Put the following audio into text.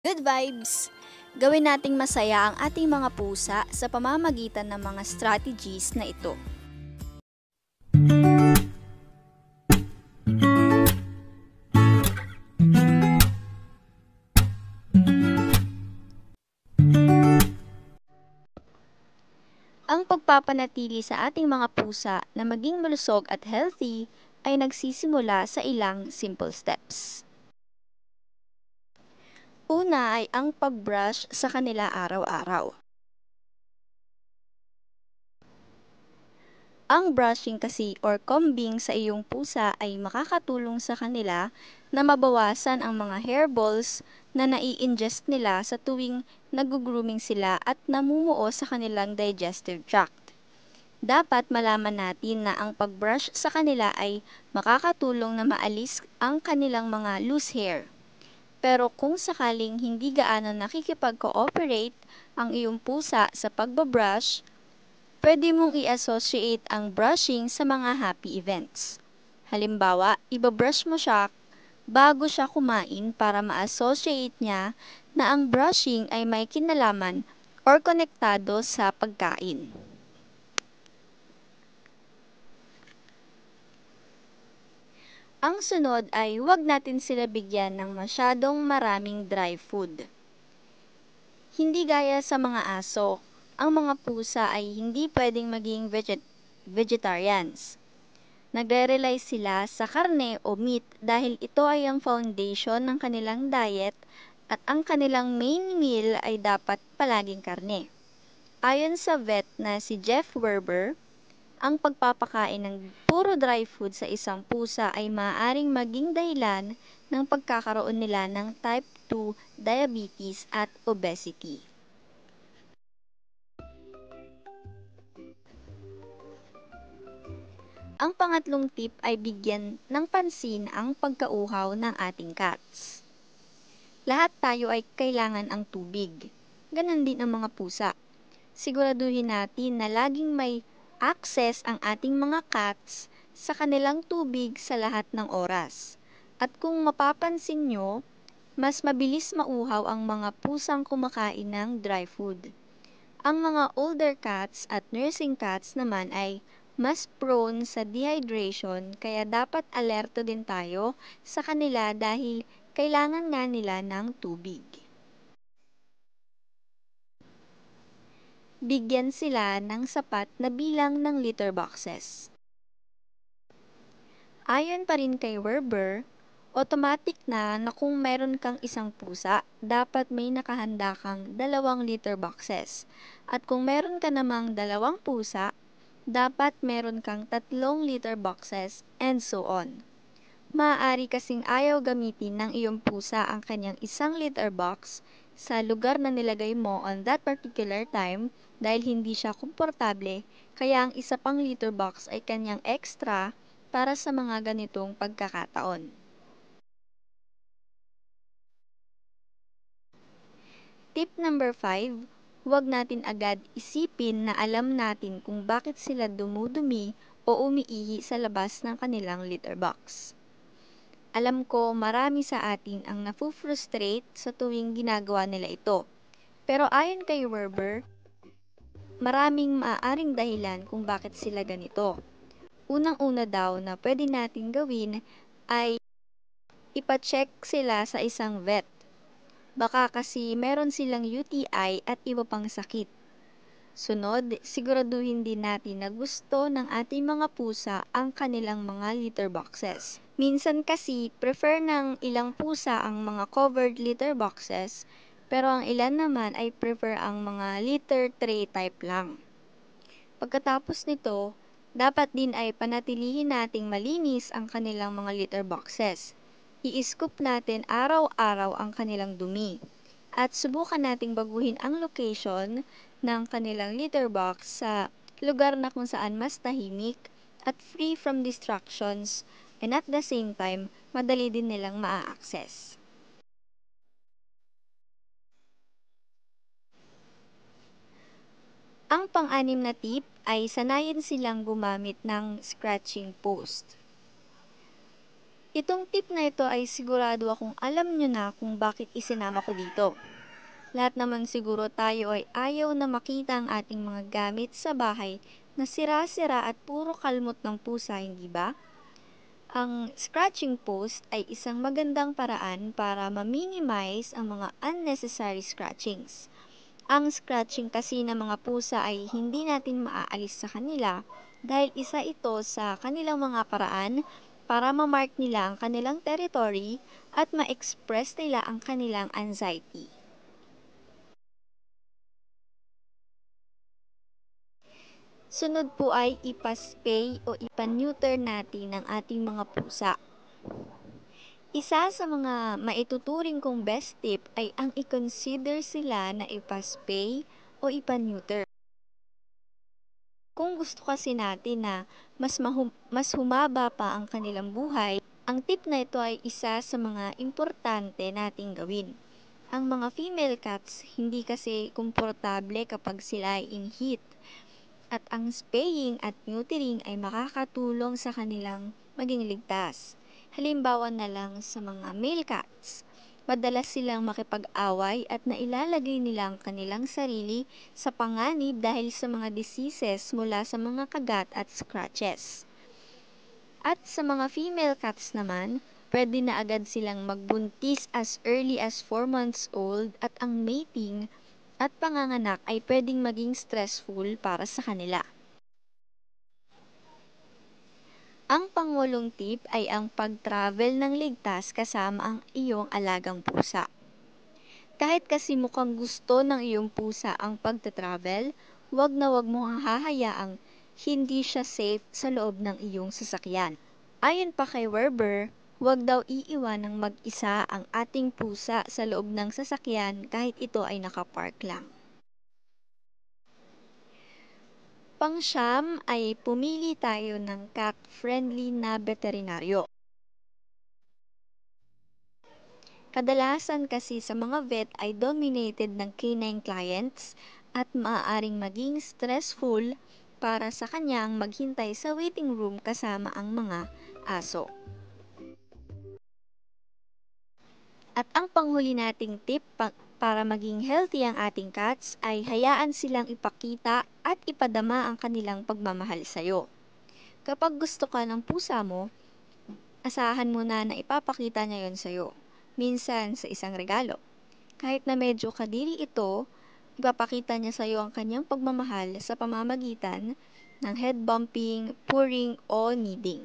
Good vibes! Gawin nating masaya ang ating mga pusa sa pamamagitan ng mga strategies na ito. Ang pagpapanatili sa ating mga pusa na maging malusog at healthy ay nagsisimula sa ilang simple steps. Una ay ang pag-brush sa kanila araw-araw. Ang brushing kasi or combing sa iyong pusa ay makakatulong sa kanila na mabawasan ang mga hairballs na nai-ingest nila sa tuwing nag-grooming sila at namumuo sa kanilang digestive tract. Dapat malaman natin na ang pag-brush sa kanila ay makakatulong na maalis ang kanilang mga loose hair. Pero kung sakaling hindi gaano nakikipag-cooperate ang iyong pusa sa pagbabrush, pwede mong i-associate ang brushing sa mga happy events. Halimbawa, ibabrush mo siya bago siya kumain para ma-associate niya na ang brushing ay may kinalaman or konektado sa pagkain. Ang sunod ay huwag natin sila bigyan ng masyadong maraming dry food. Hindi gaya sa mga aso, ang mga pusa ay hindi pwedeng maging vegetarians. Nagre-rely sila sa karne o meat dahil ito ay ang foundation ng kanilang diet at ang kanilang main meal ay dapat palaging karne. Ayon sa vet na si Jeff Werber, ang pagpapakain ng puro dry food sa isang pusa ay maaaring maging dahilan ng pagkakaroon nila ng type 2 diabetes at obesity. Ang pangatlong tip ay bigyan ng pansin ang pagkauhaw ng ating cats. Lahat tayo ay kailangan ang tubig. Ganon din ang mga pusa. Siguraduhin natin na laging may access ang ating mga cats sa kanilang tubig sa lahat ng oras. At kung mapapansin nyo, mas mabilis mauhaw ang mga pusang kumakain ng dry food. Ang mga older cats at nursing cats naman ay mas prone sa dehydration kaya dapat alerto din tayo sa kanila dahil kailangan nga nila ng tubig. Bigyan sila ng sapat na bilang ng litter boxes. Ayon pa rin kay Werber, automatic na kung meron kang isang pusa, dapat may nakahanda kang 2 litter boxes. At kung meron ka namang 2 pusa, dapat meron kang 3 litter boxes and so on. Maaari kasing ayaw gamitin ng iyong pusa ang kanyang 1 litter box sa lugar na nilagay mo on that particular time dahil hindi siya komportable, kaya ang isa pang litter box ay kanyang extra para sa mga ganitong pagkakataon. Tip number 5, huwag natin agad isipin na alam natin kung bakit sila dumudumi o umiihi sa labas ng kanilang litter box. Alam ko marami sa atin ang nafu-frustrate sa tuwing ginagawa nila ito. Pero ayon kay Werber, maraming maaaring dahilan kung bakit sila ganito. Unang-una daw na pwede natin gawin ay ipacheck sila sa isang vet. Baka kasi meron silang UTI at iba pang sakit. Sunod, siguraduhin din natin na gusto ng ating mga pusa ang kanilang mga litter boxes. Minsan kasi, prefer ng ilang pusa ang mga covered litter boxes, pero ang ilan naman ay prefer ang mga litter tray type lang. Pagkatapos nito, dapat din ay panatilihin nating malinis ang kanilang mga litter boxes. I-scoop natin araw-araw ang kanilang dumi. At subukan nating baguhin ang location ng kanilang litter box sa lugar na kung saan mas tahimik at free from distractions and at the same time, madali din nilang maa-access. Ang pang-anim na tip ay sanayin silang gumamit ng scratching post. Itong tip na ito ay sigurado akong alam nyo na kung bakit isinama ko dito. Lahat naman siguro tayo ay ayaw na makita ang ating mga gamit sa bahay na sira-sira at puro kalmot ng pusa, hindi ba? Ang scratching post ay isang magandang paraan para ma-minimize ang mga unnecessary scratchings. Ang scratching kasi ng mga pusa ay hindi natin maaalis sa kanila dahil isa ito sa kanilang mga paraan para ma-mark nila ang kanilang territory at ma-express nila ang kanilang anxiety. Sunod po ay ipa-spay o ipa-neuter natin ang ating mga pusa. Isa sa mga maituturing kong best tip ay ang i-consider sila na ipa-spay o ipa-neuter. Kung gusto kasi natin na mas humaba pa ang kanilang buhay, ang tip na ito ay isa sa mga importante nating gawin. Ang mga female cats hindi kasi komportable kapag sila ay in heat. At ang spaying at neutering ay makakatulong sa kanilang maging ligtas. Halimbawa na lang sa mga male cats. Madalas silang makipag-away at nailalagay nila ang kanilang sarili sa panganib dahil sa mga diseases mula sa mga kagat at scratches. At sa mga female cats naman, pwede na agad silang magbuntis as early as 4 months old at ang mating at panganganak ay pwedeng maging stressful para sa kanila. Ang pangwalong tip ay ang pag-travel ng ligtas kasama ang iyong alagang pusa. Kahit kasi mukhang gusto ng iyong pusa ang pagta-travel, wag na wag mo hahayaang hindi siya safe sa loob ng iyong sasakyan. Ayon pa kay Werber, wag daw iiwan ng mag-isa ang ating pusa sa loob ng sasakyan kahit ito ay nakapark lang. Pangsyam ay pumili tayo ng cat-friendly na veterinaryo. Kadalasan kasi sa mga vet ay dominated ng canine clients at maaaring maging stressful para sa kanyang maghintay sa waiting room kasama ang mga aso. At ang panghuli nating tip para maging healthy ang ating cats ay hayaan silang ipakita at ipadama ang kanilang pagmamahal sa iyo. Kapag gusto ka ng pusa mo, asahan mo na ipapakita niya yon sa iyo. Minsan sa isang regalo. Kahit na medyo kadiri ito, ipapakita niya sa iyo ang kanyang pagmamahal sa pamamagitan ng head bumping, purring o kneading.